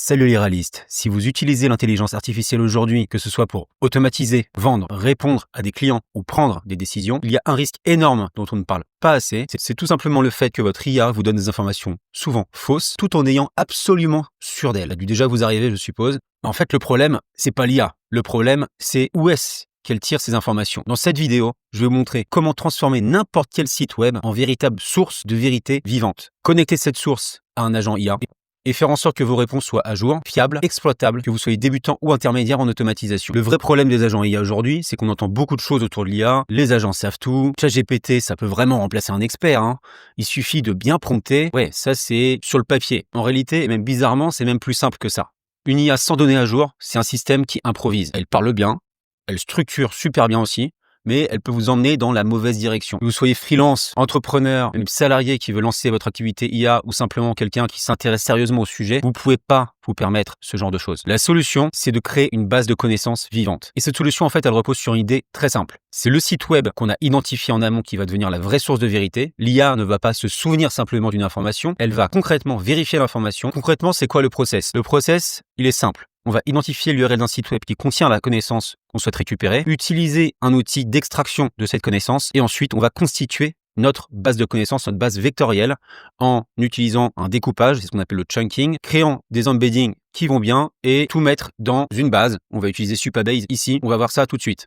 Salut les réalistes, si vous utilisez l'intelligence artificielle aujourd'hui, que ce soit pour automatiser, vendre, répondre à des clients ou prendre des décisions, il y a un risque énorme dont on ne parle pas assez. C'est tout simplement le fait que votre IA vous donne des informations souvent fausses, tout en ayant absolument sûr d'elle. Ça a dû déjà vous arriver, je suppose. En fait, le problème, c'est pas l'IA. Le problème, c'est où est-ce qu'elle tire ces informations. Dans cette vidéo, je vais vous montrer comment transformer n'importe quel site web en véritable source de vérité vivante. Connecter cette source à un agent IA et faire en sorte que vos réponses soient à jour, fiables, exploitables, que vous soyez débutant ou intermédiaire en automatisation. Le vrai problème des agents IA aujourd'hui, c'est qu'on entend beaucoup de choses autour de l'IA. Les agents savent tout. ChatGPT, ça peut vraiment remplacer un expert. Il suffit de bien prompter. Ouais, ça c'est sur le papier. En réalité, et même bizarrement, c'est même plus simple que ça. Une IA sans données à jour, c'est un système qui improvise. Elle parle bien, elle structure super bien aussi, mais elle peut vous emmener dans la mauvaise direction. Que vous soyez freelance, entrepreneur, même salarié qui veut lancer votre activité IA ou simplement quelqu'un qui s'intéresse sérieusement au sujet, vous pouvez pas vous permettre ce genre de choses. La solution, c'est de créer une base de connaissances vivante. Et cette solution, en fait, elle repose sur une idée très simple. C'est le site web qu'on a identifié en amont qui va devenir la vraie source de vérité. L'IA ne va pas se souvenir simplement d'une information, elle va concrètement vérifier l'information. Concrètement, c'est quoi le process? Le process, il est simple. On va identifier l'URL d'un site web qui contient la connaissance qu'on souhaite récupérer, utiliser un outil d'extraction de cette connaissance et ensuite on va constituer notre base de connaissances, notre base vectorielle en utilisant un découpage, c'est ce qu'on appelle le chunking, créant des embeddings qui vont bien et tout mettre dans une base. On va utiliser Supabase ici, on va voir ça tout de suite.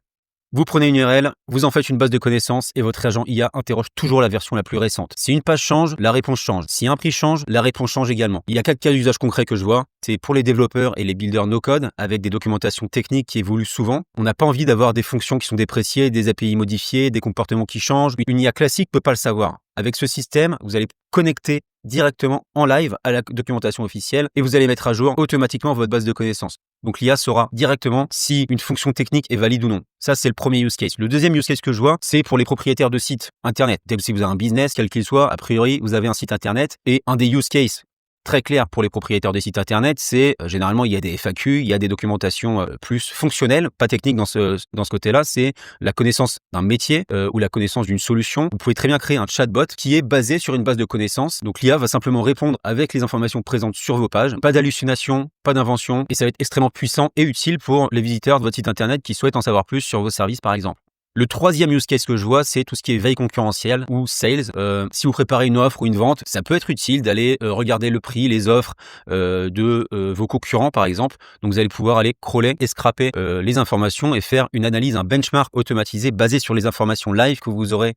Vous prenez une URL, vous en faites une base de connaissances et votre agent IA interroge toujours la version la plus récente. Si une page change, la réponse change. Si un prix change, la réponse change également. Il y a 4 cas d'usage concrets que je vois. C'est pour les développeurs et les builders no-code avec des documentations techniques qui évoluent souvent. On n'a pas envie d'avoir des fonctions qui sont dépréciées, des API modifiées, des comportements qui changent. Une IA classique peut pas le savoir. Avec ce système, vous allez connecter directement en live à la documentation officielle et vous allez mettre à jour automatiquement votre base de connaissances. Donc l'IA saura directement si une fonction technique est valide ou non. Ça, c'est le premier use case. Le deuxième use case que je vois, c'est pour les propriétaires de sites internet. Si vous avez un business, quel qu'il soit, a priori, vous avez un site internet et un des use cases très clair pour les propriétaires des sites internet, c'est généralement il y a des FAQ, il y a des documentations plus fonctionnelles, pas techniques dans ce côté-là, c'est la connaissance d'un métier ou la connaissance d'une solution. Vous pouvez très bien créer un chatbot qui est basé sur une base de connaissances. Donc l'IA va simplement répondre avec les informations présentes sur vos pages, pas d'hallucination, pas d'invention, et ça va être extrêmement puissant et utile pour les visiteurs de votre site internet qui souhaitent en savoir plus sur vos services par exemple. Le troisième use case que je vois, c'est tout ce qui est veille concurrentielle ou sales. Si vous préparez une offre ou une vente, ça peut être utile d'aller regarder le prix, les offres de vos concurrents par exemple. Donc vous allez pouvoir aller crawler et scraper les informations et faire une analyse, un benchmark automatisé basé sur les informations live que vous aurez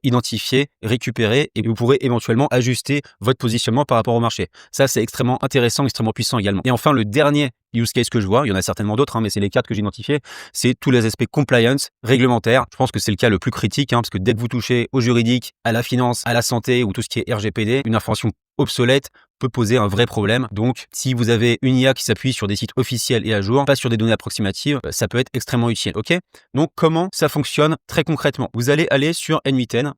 identifiées, récupérées et vous pourrez éventuellement ajuster votre positionnement par rapport au marché. Ça, c'est extrêmement intéressant, extrêmement puissant également. Et enfin, le dernier use case que je vois, il y en a certainement d'autres, mais c'est les 4 que j'ai identifiés, c'est tous les aspects compliance, réglementaire. Je pense que c'est le cas le plus critique, parce que dès que vous touchez au juridique, à la finance, à la santé ou tout ce qui est RGPD, une information obsolète peut poser un vrai problème. Donc, si vous avez une IA qui s'appuie sur des sites officiels et à jour, pas sur des données approximatives, ça peut être extrêmement utile. Ok ? Donc, comment ça fonctionne très concrètement ? Vous allez aller sur N8N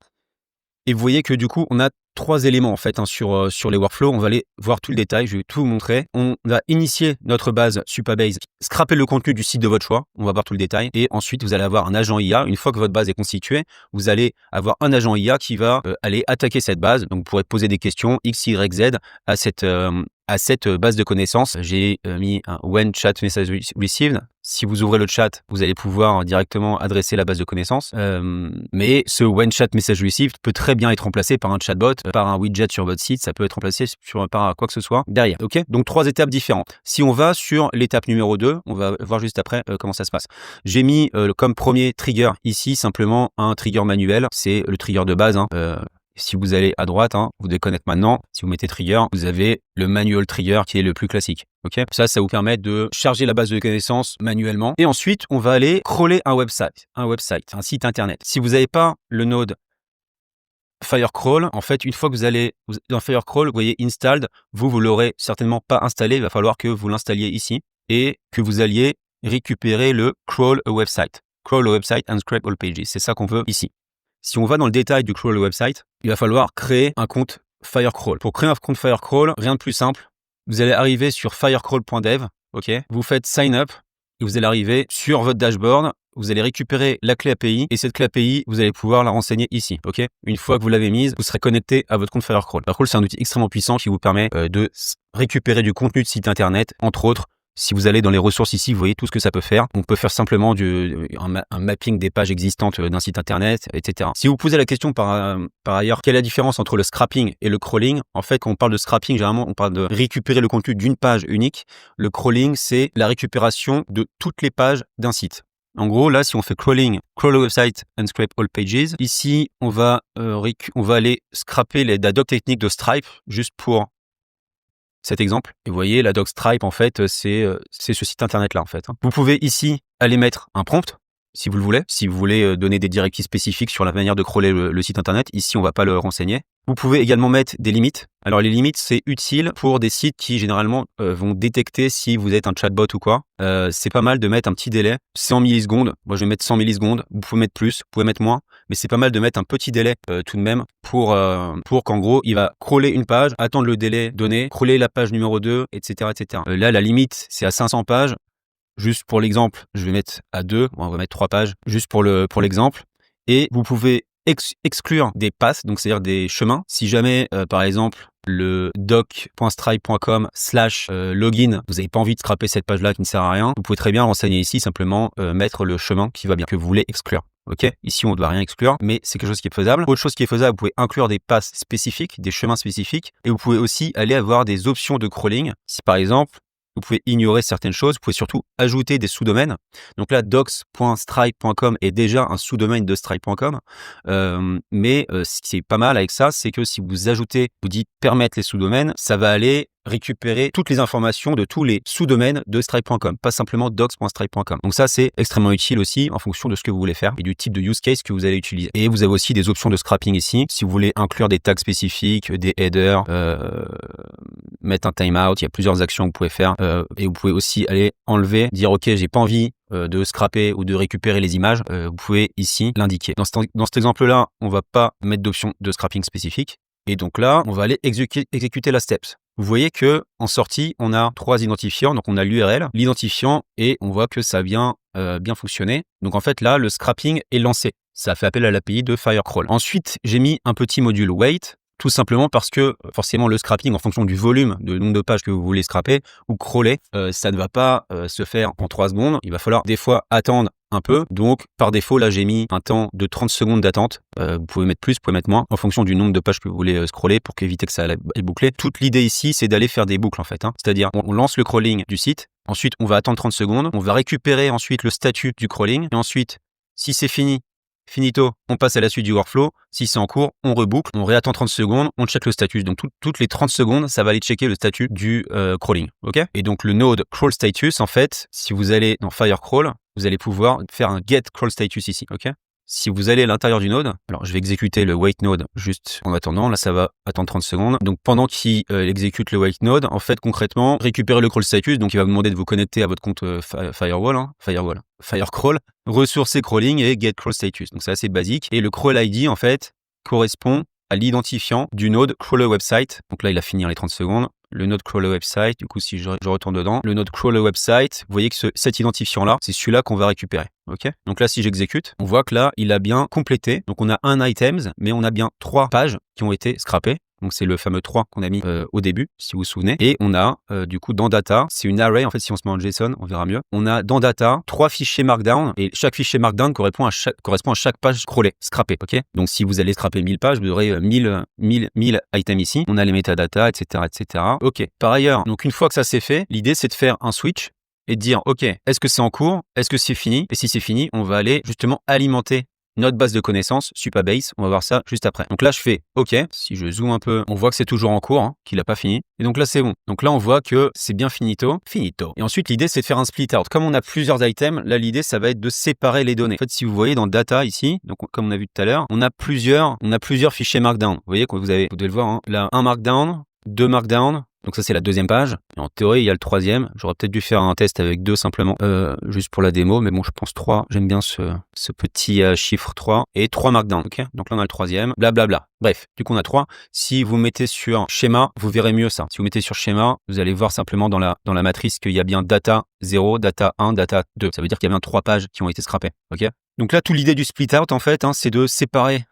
et vous voyez que du coup, on a 3 éléments en fait sur les workflows. On va aller voir tout le détail, je vais tout vous montrer. On va initier notre base Supabase, scraper le contenu du site de votre choix, on va voir tout le détail. Et ensuite, vous allez avoir un agent IA. Une fois que votre base est constituée, vous allez avoir un agent IA qui va aller attaquer cette base. Donc, vous pourrez poser des questions X, Y, Z à cette base de connaissances. J'ai mis un when chat message received. Si vous ouvrez le chat, vous allez pouvoir directement adresser la base de connaissances. Mais ce when chat message received peut très bien être remplacé par un chatbot, par un widget sur votre site. Ça peut être remplacé par quoi que ce soit derrière. Ok ? Donc 3 étapes différentes. Si on va sur l'étape numéro 2, on va voir juste après comment ça se passe. J'ai mis comme premier trigger ici simplement un trigger manuel. C'est le trigger de base. Si vous allez à droite, vous devez connaître maintenant, si vous mettez trigger, vous avez le manual trigger qui est le plus classique. Ok, ça vous permet de charger la base de connaissances manuellement. Et ensuite, on va aller crawler un site internet. Si vous n'avez pas le node Firecrawl, en fait, une fois que vous allez dans Firecrawl, vous voyez installed, vous l'aurez certainement pas installé. Il va falloir que vous l'installiez ici et que vous alliez récupérer le crawl a website and scrape all pages. C'est ça qu'on veut ici. Si on va dans le détail du crawl website, il va falloir créer un compte Firecrawl. Pour créer un compte Firecrawl, rien de plus simple. Vous allez arriver sur firecrawl.dev, ok ? Vous faites sign up et vous allez arriver sur votre dashboard. Vous allez récupérer la clé API et cette clé API, vous allez pouvoir la renseigner ici. Ok. Une fois que vous l'avez mise, vous serez connecté à votre compte Firecrawl. Firecrawl, c'est un outil extrêmement puissant qui vous permet de récupérer du contenu de site internet, entre autres. Si vous allez dans les ressources ici, vous voyez tout ce que ça peut faire. On peut faire simplement un mapping des pages existantes d'un site internet, etc. Si vous posez la question par ailleurs, quelle est la différence entre le scrapping et le crawling? En fait, quand on parle de scrapping, généralement, on parle de récupérer le contenu d'une page unique. Le crawling, c'est la récupération de toutes les pages d'un site. En gros, là, si on fait crawling, crawl a website and scrape all pages, ici, on va aller scraper la doc technique de Stripe juste pour cet exemple. Et vous voyez, la doc Stripe, en fait, c'est ce site internet-là, en fait. Vous pouvez ici aller mettre un prompt, si vous le voulez. Si vous voulez donner des directives spécifiques sur la manière de crawler le site internet, ici, on va pas le renseigner. Vous pouvez également mettre des limites. Alors, les limites, c'est utile pour des sites qui, généralement, vont détecter si vous êtes un chatbot ou quoi. C'est pas mal de mettre un petit délai, 100 millisecondes. Moi, je vais mettre 100 millisecondes. Vous pouvez mettre plus, vous pouvez mettre moins. Mais c'est pas mal de mettre un petit délai tout de même pour qu'en gros, il va crawler une page, attendre le délai donné, crawler la page numéro 2, etc. etc. Là, la limite, c'est à 500 pages. Juste pour l'exemple, je vais mettre à 2. Bon, on va mettre 3 pages, juste pour l'exemple. Et vous pouvez exclure des paths, donc c'est-à-dire des chemins. Si jamais, par exemple, le doc.stripe.com/login, vous n'avez pas envie de scraper cette page-là qui ne sert à rien, vous pouvez très bien renseigner ici, simplement mettre le chemin qui va bien, que vous voulez exclure. Ok, ici on ne doit rien exclure, mais c'est quelque chose qui est faisable. Autre chose qui est faisable, vous pouvez inclure des paths spécifiques, des chemins spécifiques, et vous pouvez aussi aller avoir des options de crawling. Si par exemple, vous pouvez ignorer certaines choses, vous pouvez surtout ajouter des sous-domaines. Donc là, docs.stripe.com est déjà un sous-domaine de stripe.com. Mais ce qui est pas mal avec ça, c'est que si vous ajoutez, vous dites permettre les sous-domaines, ça va aller récupérer toutes les informations de tous les sous-domaines de stripe.com, pas simplement docs.stripe.com. Donc ça, c'est extrêmement utile aussi en fonction de ce que vous voulez faire et du type de use case que vous allez utiliser. Et vous avez aussi des options de scrapping ici. Si vous voulez inclure des tags spécifiques, des headers, mettre un timeout, il y a plusieurs actions que vous pouvez faire. Et vous pouvez aussi aller enlever, dire ok, j'ai pas envie de scraper ou de récupérer les images. Vous pouvez ici l'indiquer. Dans cet exemple-là, on va pas mettre d'option de scrapping spécifique. Et donc là, on va aller exécuter la steps. Vous voyez que en sortie, on a 3 identifiants. Donc, on a l'URL, l'identifiant et on voit que ça vient bien fonctionner. Donc, en fait, là, le scrapping est lancé. Ça fait appel à l'API de Firecrawl. Ensuite, j'ai mis un petit module wait, tout simplement parce que forcément, le scrapping, en fonction du volume, de nombre de pages que vous voulez scraper ou crawler, ça ne va pas se faire en 3 secondes. Il va falloir des fois attendre un peu. Donc, par défaut, là, j'ai mis un temps de 30 secondes d'attente. Vous pouvez mettre plus, vous pouvez mettre moins, en fonction du nombre de pages que vous voulez scroller pour éviter que ça aille boucler. Toute l'idée ici, c'est d'aller faire des boucles, en fait. C'est-à-dire, on lance le crawling du site. Ensuite, on va attendre 30 secondes. On va récupérer ensuite le statut du crawling. Et ensuite, si c'est finito, on passe à la suite du workflow. Si c'est en cours, on reboucle, on réattend 30 secondes, on check le status. Donc, toutes les 30 secondes, ça va aller checker le statut du crawling. Ok. Et donc, le node crawl status, en fait, si vous allez dans Firecrawl, vous allez pouvoir faire un get crawl status ici. Ok. Si vous allez à l'intérieur du node, alors je vais exécuter le wait node juste en attendant. Là, ça va attendre 30 secondes. Donc, pendant qu'il exécute le wait node, en fait, concrètement, récupérer le crawl status. Donc, il va vous demander de vous connecter à votre compte Firecrawl, ressourcer crawling et get crawl status. Donc, c'est assez basique. Et le crawl ID, en fait, correspond à l'identifiant du node crawler website. Donc là, il a fini les 30 secondes. Le node crawler website, du coup, si je retourne dedans, le node crawler website, vous voyez que cet identifiant-là, c'est celui-là qu'on va récupérer. Ok. Donc là, si j'exécute, on voit que là, il a bien complété. Donc on a un items, mais on a bien 3 pages qui ont été scrappées. Donc c'est le fameux 3 qu'on a mis au début, si vous vous souvenez. Et on a du coup dans data, c'est une array, en fait si on se met en JSON, on verra mieux. On a dans data 3 fichiers markdown et chaque fichier markdown correspond à chaque page scrollée, scrappée. Ok. Donc si vous allez scraper 1000 pages, vous aurez 1000 items ici. On a les metadata, etc., etc. Ok. Par ailleurs, donc une fois que ça c'est fait, l'idée c'est de faire un switch et de dire ok, est-ce que c'est en cours, est-ce que c'est fini, et si c'est fini, on va aller justement alimenter notre base de connaissances, Supabase, on va voir ça juste après. Donc là, je fais OK. Si je zoome un peu, on voit que c'est toujours en cours, qu'il n'a pas fini. Et donc là, c'est bon. Donc là, on voit que c'est bien finito. Et ensuite, l'idée, c'est de faire un split out. Comme on a plusieurs items, là, l'idée, ça va être de séparer les données. En fait, si vous voyez dans Data ici, donc comme on a vu tout à l'heure, on a plusieurs fichiers Markdown. Vous voyez, vous devez le voir, là, un Markdown, 2 Markdown, Donc ça, c'est la deuxième page. Et en théorie, il y a le troisième. J'aurais peut-être dû faire un test avec 2 simplement, juste pour la démo. Mais bon, je pense 3. J'aime bien ce petit chiffre 3. Et 3 markdown, ok? Donc là, on a le troisième. Blablabla. Bref, du coup, on a 3. Si vous mettez sur schéma, vous verrez mieux ça. Si vous mettez sur schéma, vous allez voir simplement dans la matrice qu'il y a bien data 0, data 1, data 2. Ça veut dire qu'il y a bien 3 pages qui ont été scrappées, ok? Donc là, toute l'idée du split out, en fait, c'est de séparer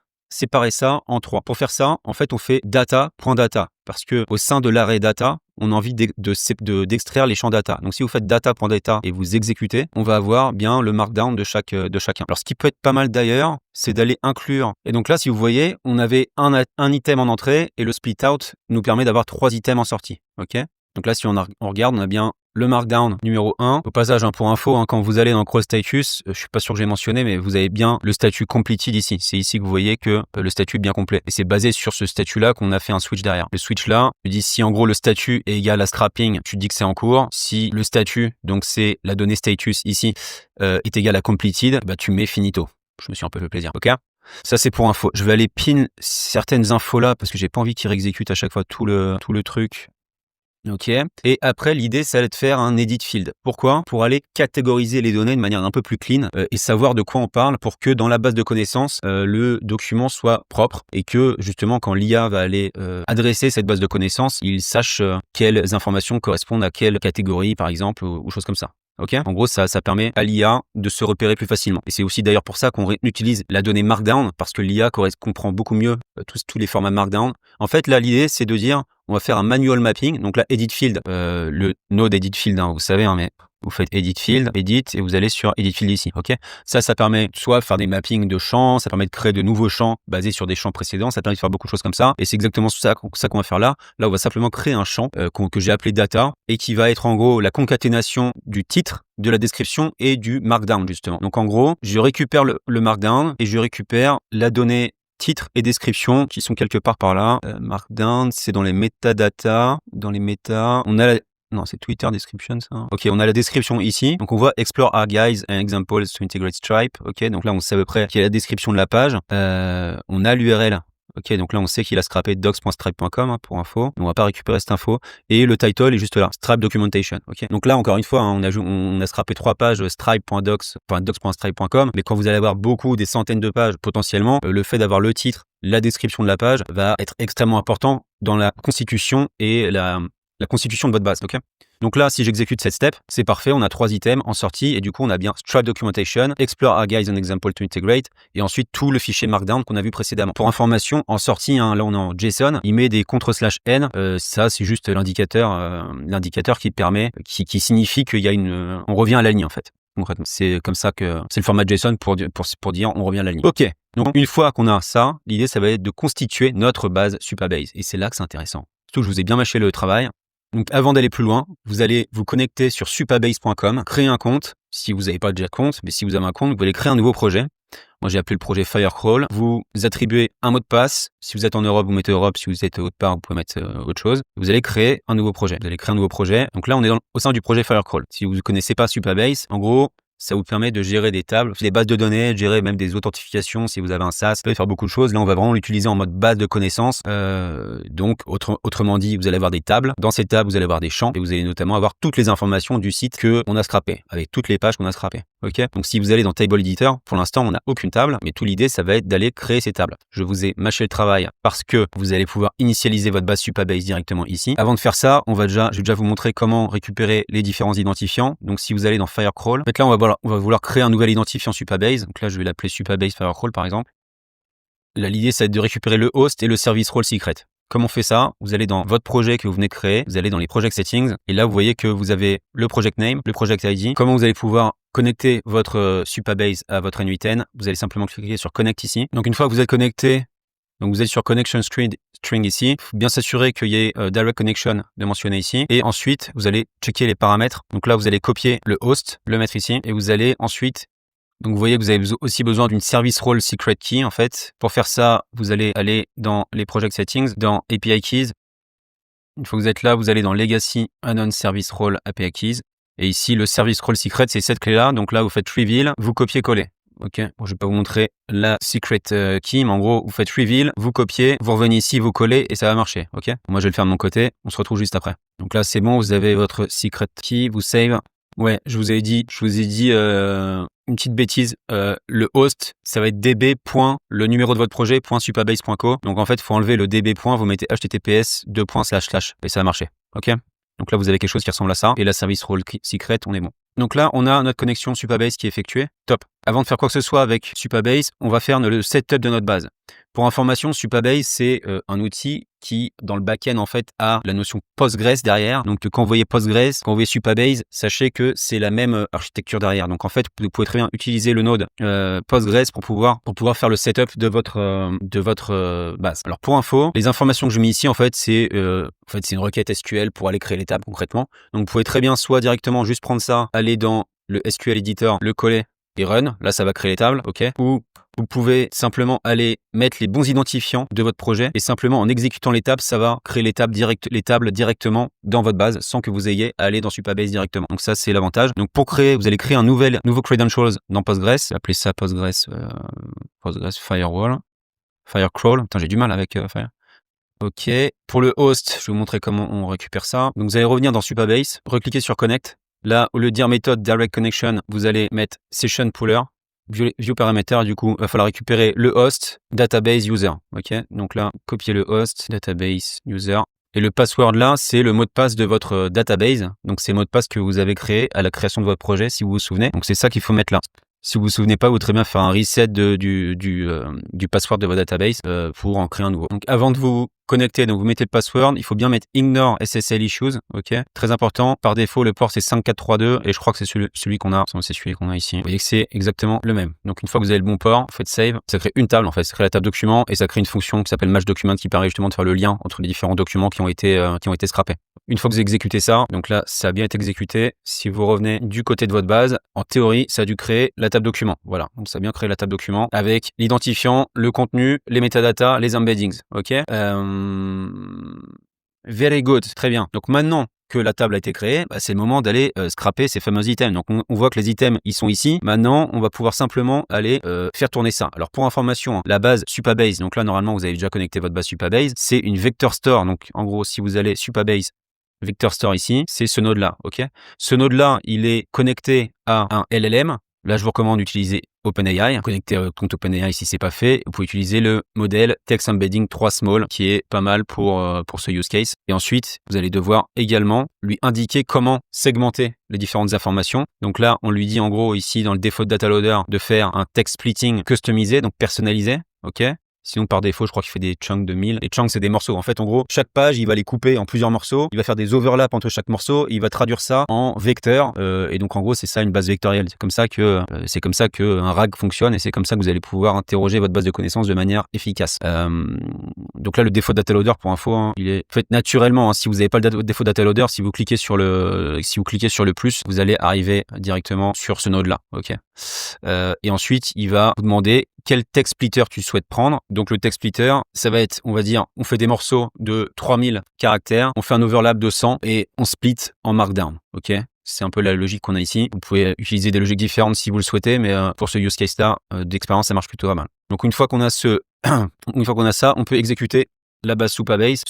ça en 3. Pour faire ça, en fait, on fait data.data parce que au sein de l'arrêt data, on a envie d'extraire les champs data. Donc, si vous faites data.data et vous exécutez, on va avoir bien le markdown de chacun. Alors, ce qui peut être pas mal d'ailleurs, c'est d'aller inclure. Et donc là, si vous voyez, on avait un item en entrée et le split out nous permet d'avoir 3 items en sortie. Ok? Donc là, si on regarde, on a bien le markdown numéro 1. Au passage, pour info, quand vous allez dans Crawl Status, je suis pas sûr que j'ai mentionné, mais vous avez bien le statut completed ici. C'est ici que vous voyez que le statut est bien complet. Et c'est basé sur ce statut-là qu'on a fait un switch derrière. Le switch là, tu dis si en gros le statut est égal à scrapping, tu dis que c'est en cours. Si le statut, donc c'est la donnée status ici, est égal à completed, bah tu mets finito. Je me suis un peu fait plaisir. Ok? Ça, c'est pour info. Je vais aller pin certaines infos là parce que j'ai pas envie qu'il réexécute à chaque fois tout le truc. Ok. Et après, l'idée, c'est de faire un edit field. Pourquoi? Pour aller catégoriser les données de manière un peu plus clean et savoir de quoi on parle pour que dans la base de connaissances, le document soit propre et que justement, quand l'IA va aller adresser cette base de connaissances, il sache quelles informations correspondent à quelle catégorie, par exemple, ou choses comme ça. Ok. En gros, ça permet à l'IA de se repérer plus facilement. Et c'est aussi d'ailleurs pour ça qu'on utilise la donnée Markdown, parce que l'IA comprend beaucoup mieux tous les formats Markdown. En fait, là, l'idée, c'est de dire, on va faire un manual mapping. Donc là, edit field, le node edit field, vous savez, mais vous faites edit field, edit, et vous allez sur edit field ici. Ok. Ça permet soit de faire des mappings de champs, ça permet de créer de nouveaux champs basés sur des champs précédents, ça permet de faire beaucoup de choses comme ça. Et c'est exactement ça qu'on va faire là. Là, on va simplement créer un champ que j'ai appelé data et qui va être en gros la concaténation du titre, de la description et du markdown justement. Donc en gros, je récupère le markdown et je récupère la donnée titre et description qui sont quelque part par là. Markdown, c'est dans les metadata. Dans les méta, on a non, c'est Twitter description, ça. Ok, on a la description ici. Donc, on voit Explore our guides and examples to integrate Stripe. Ok, donc là, on sait à peu près quelle est la description de la page. On a l'URL. Ok, donc là, on sait qu'il a scrappé docs.stripe.com pour info. On va pas récupérer cette info. Et le title est juste là, Stripe Documentation. Ok, donc là, encore une fois, on a scrappé 3 pages stripe.docs.stripe.com. Mais quand vous allez avoir des centaines de pages potentiellement, le fait d'avoir le titre, la description de la page va être extrêmement important dans la constitution et la constitution de votre base, ok? Donc là, si j'exécute cette step, c'est parfait, on a 3 items en sortie et du coup, on a bien Stripe Documentation, Explore our guides and example to integrate et ensuite tout le fichier Markdown qu'on a vu précédemment. Pour information, en sortie, là on est en JSON, il met des /n, ça c'est juste l'indicateur qui permet, qui signifie qu'il y a on revient à la ligne en fait. Concrètement, c'est comme ça que c'est le format JSON pour dire on revient à la ligne. Ok, donc une fois qu'on a ça, l'idée ça va être de constituer notre base Supabase et c'est là que c'est intéressant. Surtout que je vous ai bien mâché le travail. Donc, avant d'aller plus loin, vous allez vous connecter sur supabase.com, créer un compte. Si vous n'avez pas déjà de compte, mais si vous avez un compte, vous allez créer un nouveau projet. Moi, j'ai appelé le projet Firecrawl. Vous attribuez un mot de passe. Si vous êtes en Europe, vous mettez Europe. Si vous êtes autre part, vous pouvez mettre autre chose. Vous allez créer un nouveau projet. Donc là, on est au sein du projet Firecrawl. Si vous ne connaissez pas Supabase, en gros, ça vous permet de gérer des tables, des bases de données, de gérer même des authentifications si vous avez un SaaS. Vous pouvez faire beaucoup de choses. Là, on va vraiment l'utiliser en mode base de connaissances. Donc, autrement dit, vous allez avoir des tables. Dans ces tables, vous allez avoir des champs et vous allez notamment avoir toutes les informations du site qu'on a scrappé, avec toutes les pages qu'on a scrappées. Ok. Donc, si vous allez dans Table Editor, pour l'instant, on n'a aucune table, mais toute l'idée, ça va être d'aller créer ces tables. Je vous ai mâché le travail parce que vous allez pouvoir initialiser votre base Supabase directement ici. Avant de faire ça, je vais déjà vous montrer comment récupérer les différents identifiants. Donc, si vous allez dans Firecrawl, en fait, là, on va vouloir créer un nouvel identifiant Supabase. Donc là, je vais l'appeler Supabase Firecrawl, par exemple. Là, l'idée, c'est de récupérer le host et le service role secret. Comment on fait ça? Vous allez dans votre projet que vous venez de créer, vous allez dans les project settings, et là, vous voyez que vous avez le project name, le project ID. Comment vous allez pouvoir connecter votre Supabase à votre N8N? Vous allez simplement cliquer sur Connect ici. Donc, une fois que vous êtes connecté, donc vous êtes sur Connection String ici. Il faut bien s'assurer qu'il y ait Direct Connection de mentionner ici. Et ensuite, vous allez checker les paramètres. Donc là, vous allez copier le host, le mettre ici, et vous allez ensuite. Donc, vous voyez que vous avez aussi besoin d'une Service Role Secret Key, en fait. Pour faire ça, vous allez aller dans les Project Settings, dans API Keys. Une fois que vous êtes là, vous allez dans Legacy Unknown Service Role API Keys. Et ici, le Service Role Secret, c'est cette clé-là. Donc là, vous faites Reveal, vous copiez-coller. Ok, bon, je vais pas vous montrer la secret key, mais en gros, vous faites Reveal, vous copiez, vous revenez ici, vous collez et ça va marcher. Ok, moi, je vais le faire de mon côté. On se retrouve juste après. Donc là, c'est bon, vous avez votre secret key, vous save. Ouais, je vous ai dit une petite bêtise. Le host, ça va être db. Le numéro de votre projet, .supabase.co. Donc en fait, il faut enlever le db. Vous mettez https et ça a marché. OK? Donc là, vous avez quelque chose qui ressemble à ça. Et la service role secret, on est bon. Donc là, on a notre connexion Supabase qui est effectuée. Top. Avant de faire quoi que ce soit avec Supabase, on va faire le setup de notre base. Pour information, Supabase, c'est un outil qui, dans le back-end, en fait, a la notion Postgres derrière. Donc, quand vous voyez Postgres, quand vous voyez Supabase, sachez que c'est la même architecture derrière. Donc, en fait, vous pouvez très bien utiliser le node Postgres pour pouvoir faire le setup de votre base. Alors, pour info, les informations que je mets ici, en fait, c'est une requête SQL pour aller créer les tables concrètement. Donc, vous pouvez très bien soit directement juste prendre ça, aller dans le SQL Editor, le coller et run. Là, ça va créer les tables, OK? Ou vous pouvez simplement aller mettre les bons identifiants de votre projet et simplement en exécutant les tables, ça va créer les tables directement dans votre base sans que vous ayez à aller dans Supabase directement. Donc ça, c'est l'avantage. Donc pour créer, vous allez créer un nouveau credentials dans Postgres. Appelez ça Postgres Firewall. Firecrawl. Putain, j'ai du mal avec Fire. OK. Pour le host, je vais vous montrer comment on récupère ça. Donc vous allez revenir dans Supabase, recliquer sur Connect. Là, au lieu de dire méthode Direct Connection, vous allez mettre Session Pooler, View Parameter. Du coup, il va falloir récupérer le host, Database User. OK. Donc là, copier le host, Database User. Et le password là, c'est le mot de passe de votre database. Donc c'est le mot de passe que vous avez créé à la création de votre projet, si vous vous souvenez. Donc c'est ça qu'il faut mettre là. Si vous vous souvenez pas, vous pouvez très bien faire un reset du password de votre database pour en créer un nouveau. Donc avant de vous connecter, donc vous mettez le password, il faut bien mettre Ignore SSL Issues, OK? Très important. Par défaut, le port c'est 5432 et je crois que c'est celui qu'on a. C'est celui qu'on a ici. Vous voyez que c'est exactement le même. Donc une fois que vous avez le bon port, vous faites save. Ça crée une table en fait. Ça crée la table document et ça crée une fonction qui s'appelle match document qui permet justement de faire le lien entre les différents documents qui ont été scrappés. Une fois que vous exécutez ça, donc là, ça a bien été exécuté. Si vous revenez du côté de votre base, en théorie, ça a dû créer la table document. Voilà. Donc, ça a bien créé la table document avec l'identifiant, le contenu, les métadatas, les embeddings. OK? Very good. Très bien. Donc, maintenant que la table a été créée, c'est le moment d'aller scraper ces fameux items. Donc, on voit que les items, ils sont ici. Maintenant, on va pouvoir simplement aller faire tourner ça. Alors, pour information, la base Supabase, donc là, normalement, vous avez déjà connecté votre base Supabase, c'est une vector store. Donc, en gros, si vous allez Supabase Vector Store ici, c'est ce node-là, OK? Ce node-là, il est connecté à un LLM. Là, je vous recommande d'utiliser OpenAI. Connecter compte OpenAI si c'est pas fait. Vous pouvez utiliser le modèle Text Embedding 3 Small qui est pas mal pour ce use case. Et ensuite, vous allez devoir également lui indiquer comment segmenter les différentes informations. Donc là, on lui dit en gros ici dans le default data loader de faire un text splitting customisé, donc personnalisé, OK? Sinon, par défaut, je crois qu'il fait des chunks de 1000. Les chunks, c'est des morceaux. En fait, en gros, chaque page, il va les couper en plusieurs morceaux. Il va faire des overlaps entre chaque morceau. Il va traduire ça en vecteur. Et donc, en gros, c'est ça une base vectorielle. C'est comme ça que un RAG fonctionne et c'est comme ça que vous allez pouvoir interroger votre base de connaissances de manière efficace. Donc là, le défaut data loader, pour info, hein, il est fait naturellement. Hein, si vous n'avez pas le défaut data loader, si vous cliquez sur le plus, vous allez arriver directement sur ce node-là. OK. Et ensuite, il va vous demander quel text splitter tu souhaites prendre. Donc le text splitter, ça va être, on va dire, on fait des morceaux de 3000 caractères, on fait un overlap de 100 et on split en markdown. OK? C'est un peu la logique qu'on a ici. Vous pouvez utiliser des logiques différentes si vous le souhaitez, mais pour ce use case-là, d'expérience, ça marche plutôt pas mal. Donc une fois qu'on a ça, on peut exécuter la base Supabase.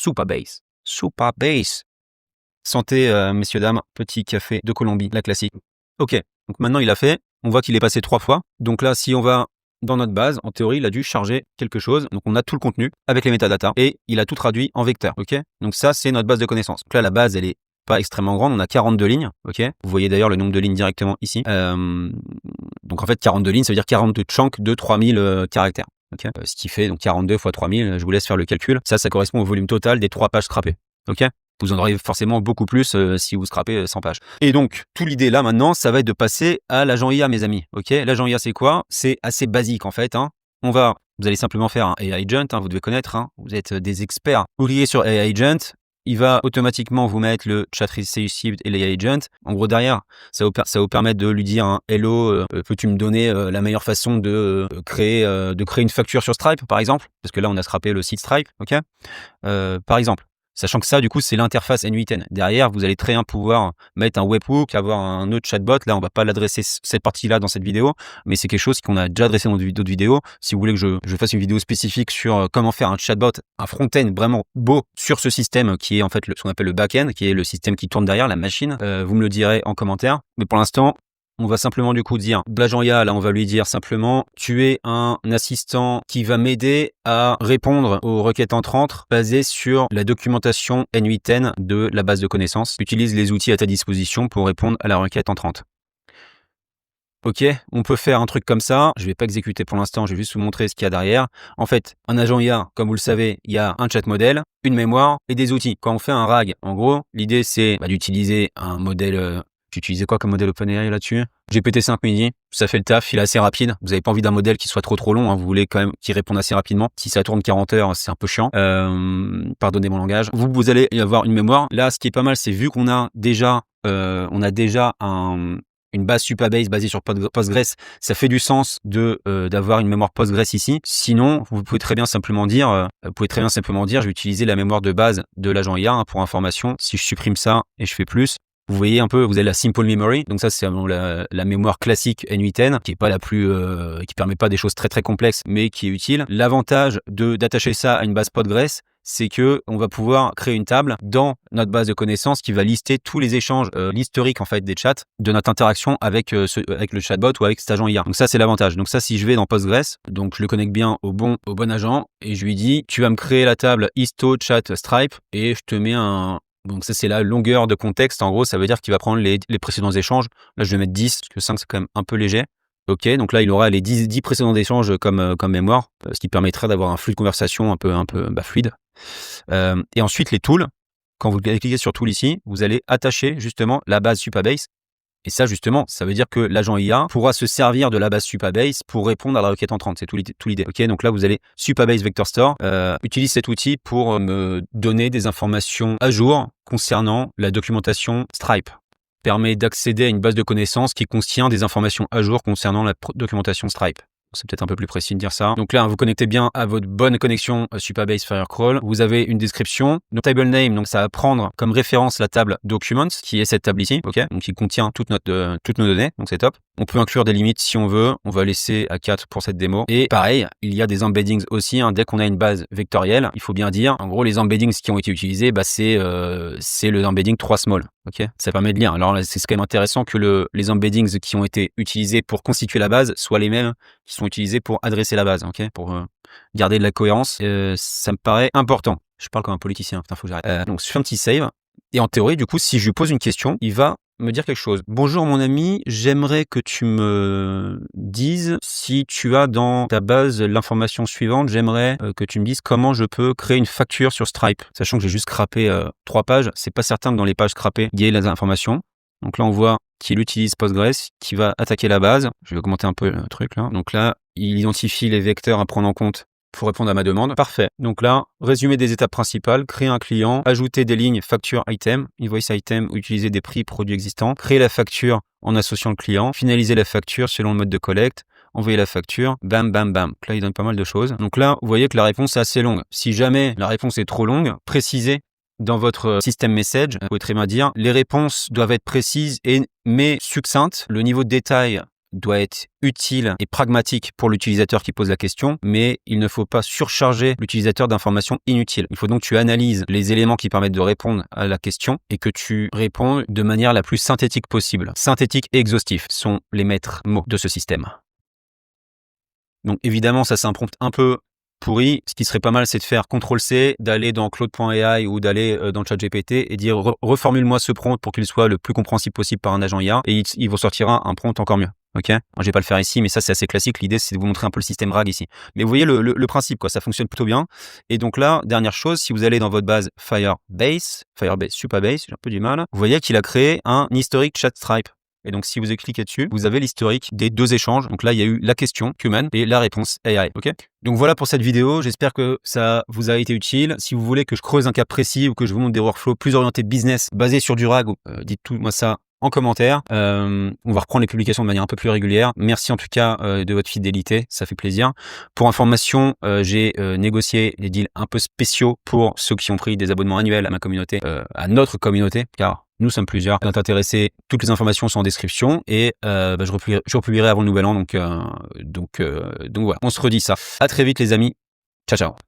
Santé, messieurs, dames, petit café de Colombie, la classique. OK. Donc maintenant, il a fait. On voit qu'il est passé 3 fois. Donc là, si on va dans notre base, en théorie, il a dû charger quelque chose. Donc, on a tout le contenu avec les métadatas et il a tout traduit en vecteur. OK? Donc, ça, c'est notre base de connaissances. Donc là, la base, elle est pas extrêmement grande. On a 42 lignes. OK? Vous voyez d'ailleurs le nombre de lignes directement ici. Donc, en fait, 42 lignes, ça veut dire 42 chunks de 3000 caractères. OK? Ce qui fait donc 42 fois 3000. Je vous laisse faire le calcul. Ça correspond au volume total des 3 pages scrappées. OK? Vous en aurez forcément beaucoup plus si vous scrapez 100 pages. Et donc, toute l'idée là maintenant, ça va être de passer à l'agent IA, mes amis. OK? L'agent IA, c'est quoi? C'est assez basique en fait. Hein. Vous allez simplement faire un AI Agent, hein, vous devez connaître. Hein. Vous êtes des experts. Vous cliquez sur AI Agent. Il va automatiquement vous mettre le chat received et l'AI Agent. En gros, derrière, ça va vous permettre de lui dire hello, peux-tu me donner la meilleure façon de créer une facture sur Stripe, par exemple? Parce que là, on a scrappé le site Stripe. OK? Par exemple. Sachant que ça, du coup, c'est l'interface N8N. Derrière, vous allez très bien pouvoir mettre un webhook, avoir un autre chatbot. Là, on va pas l'adresser cette partie-là dans cette vidéo, mais c'est quelque chose qu'on a déjà adressé dans d'autres vidéos. Si vous voulez que je fasse une vidéo spécifique sur comment faire un chatbot, un front-end vraiment beau sur ce système qui est en fait ce qu'on appelle le back-end, qui est le système qui tourne derrière la machine, vous me le direz en commentaire. Mais pour l'instant, on va simplement du coup dire, l'agent IA, là on va lui dire simplement, tu es un assistant qui va m'aider à répondre aux requêtes entrantes basées sur la documentation N8N de la base de connaissances. Utilise les outils à ta disposition pour répondre à la requête entrante. Ok, on peut faire un truc comme ça. Je vais pas exécuter pour l'instant, je vais juste vous montrer ce qu'il y a derrière. En fait, un agent IA, comme vous le savez, il y a un chat modèle, une mémoire et des outils. Quand on fait un RAG, en gros, l'idée c'est d'utiliser un modèle. Tu utilisais quoi comme modèle OpenAI là-dessus? GPT-5 mini, ça fait le taf, il est assez rapide. Vous n'avez pas envie d'un modèle qui soit trop long, hein. Vous voulez quand même qu'il réponde assez rapidement. Si ça tourne 40 heures, c'est un peu chiant. Pardonnez mon langage. Vous allez y avoir une mémoire. Là, ce qui est pas mal, c'est vu qu'on a déjà, une base Supabase basée sur Postgres, ça fait du sens d'avoir une mémoire Postgres ici. Sinon, vous pouvez très bien simplement dire, je vais utiliser la mémoire de base de l'agent IA, hein, pour information. Si je supprime ça et je fais plus, vous voyez un peu, vous avez la simple memory. Donc ça, c'est la mémoire classique N8N, qui est pas la plus, qui permet pas des choses très complexes, mais qui est utile. L'avantage d'attacher ça à une base Postgres, c'est que on va pouvoir créer une table dans notre base de connaissances qui va lister tous les échanges, l'historique en fait des chats, de notre interaction avec le chatbot ou avec cet agent IA. Donc ça, c'est l'avantage. Donc ça, si je vais dans Postgres, donc je le connecte bien au bon agent et je lui dis, tu vas me créer la table histo chat stripe et je te mets donc ça, c'est la longueur de contexte. En gros, ça veut dire qu'il va prendre les précédents échanges. Là, je vais mettre 10, parce que 5, c'est quand même un peu léger. Ok, donc là, il aura les 10 précédents échanges comme mémoire, ce qui permettra d'avoir un flux de conversation un peu fluide. Et ensuite, les tools. Quand vous cliquez sur Tool ici, vous allez attacher justement la base Supabase. Et ça, justement, ça veut dire que l'agent IA pourra se servir de la base Supabase pour répondre à la requête entrante. C'est tout l'idée. Ok, donc là, vous allez Supabase Vector Store. Utilise cet outil pour me donner des informations à jour concernant la documentation Stripe. Permet d'accéder à une base de connaissances qui contient des informations à jour concernant la documentation Stripe. C'est peut-être un peu plus précis de dire ça. Donc là, vous connectez bien à votre bonne connexion Supabase Firecrawl. Vous avez une description, notre table name, donc ça va prendre comme référence la table documents, qui est cette table ici, ok, donc qui contient toutes nos données, donc c'est top. On peut inclure des limites si on veut. On va laisser à 4 pour cette démo. Et pareil, il y a des embeddings aussi, hein. Dès qu'on a une base vectorielle, il faut bien dire, en gros, les embeddings qui ont été utilisés, c'est le embedding 3 small. Ok, ça permet de lire. Alors là, c'est quand même intéressant que les embeddings qui ont été utilisés pour constituer la base soient les mêmes qui sont utilisés pour adresser la base, ok, pour garder de la cohérence. Ça me paraît important. Je parle comme un politicien. Putain, faut que j'arrête. Donc, je fais un petit save. Et en théorie, du coup, si je lui pose une question, il va me dire quelque chose. Bonjour mon ami, j'aimerais que tu me dises si tu as dans ta base l'information suivante. J'aimerais que tu me dises comment je peux créer une facture sur Stripe. Sachant que j'ai juste scrappé 3 pages, c'est pas certain que dans les pages scrappées, il y ait les informations. Donc là, on voit qu'il utilise Postgres, qui va attaquer la base. Je vais augmenter un peu le truc là. Donc là, il identifie les vecteurs à prendre en compte pour répondre à ma demande. Parfait. Donc là, résumé des étapes principales, créer un client, ajouter des lignes facture item, invoice item, ou utiliser des prix produits existants, créer la facture en associant le client, finaliser la facture selon le mode de collecte, envoyer la facture, bam, bam, bam. Donc là, il donne pas mal de choses. Donc là, vous voyez que la réponse est assez longue. Si jamais la réponse est trop longue, précisez dans votre système message. Vous pouvez très bien dire, les réponses doivent être précises mais succinctes. Le niveau de détail doit être utile et pragmatique pour l'utilisateur qui pose la question, mais il ne faut pas surcharger l'utilisateur d'informations inutiles. Il faut donc que tu analyses les éléments qui permettent de répondre à la question et que tu réponds de manière la plus synthétique possible. Synthétique et exhaustif sont les maîtres mots de ce système. Donc évidemment, ça c'est un prompt un peu pourri. Ce qui serait pas mal, c'est de faire CTRL-C, d'aller dans Claude.ai ou d'aller dans ChatGPT et dire reformule-moi ce prompt pour qu'il soit le plus compréhensible possible par un agent IA et il vous sortira un prompt encore mieux. Ok, je vais pas le faire ici, mais ça c'est assez classique. L'idée c'est de vous montrer un peu le système RAG ici. Mais vous voyez le principe, quoi. Ça fonctionne plutôt bien. Et donc là, dernière chose, si vous allez dans votre base Firebase Supabase, j'ai un peu du mal. Vous voyez qu'il a créé un historique chat Stripe. Et donc, si vous cliquez dessus, vous avez l'historique des 2 échanges. Donc là, il y a eu la question human et la réponse AI. Ok. Donc voilà pour cette vidéo. J'espère que ça vous a été utile. Si vous voulez que je creuse un cas précis ou que je vous montre des workflows plus orientés business basés sur du RAG, dites-moi ça en commentaire. On va reprendre les publications de manière un peu plus régulière. Merci en tout cas de votre fidélité, ça fait plaisir. Pour information, j'ai négocié des deals un peu spéciaux pour ceux qui ont pris des abonnements annuels à ma communauté, à notre communauté, car nous sommes plusieurs. Si vous êtes intéressés, toutes les informations sont en description et je republierai avant le nouvel an. Donc voilà, on se redit ça. À très vite les amis. Ciao, ciao.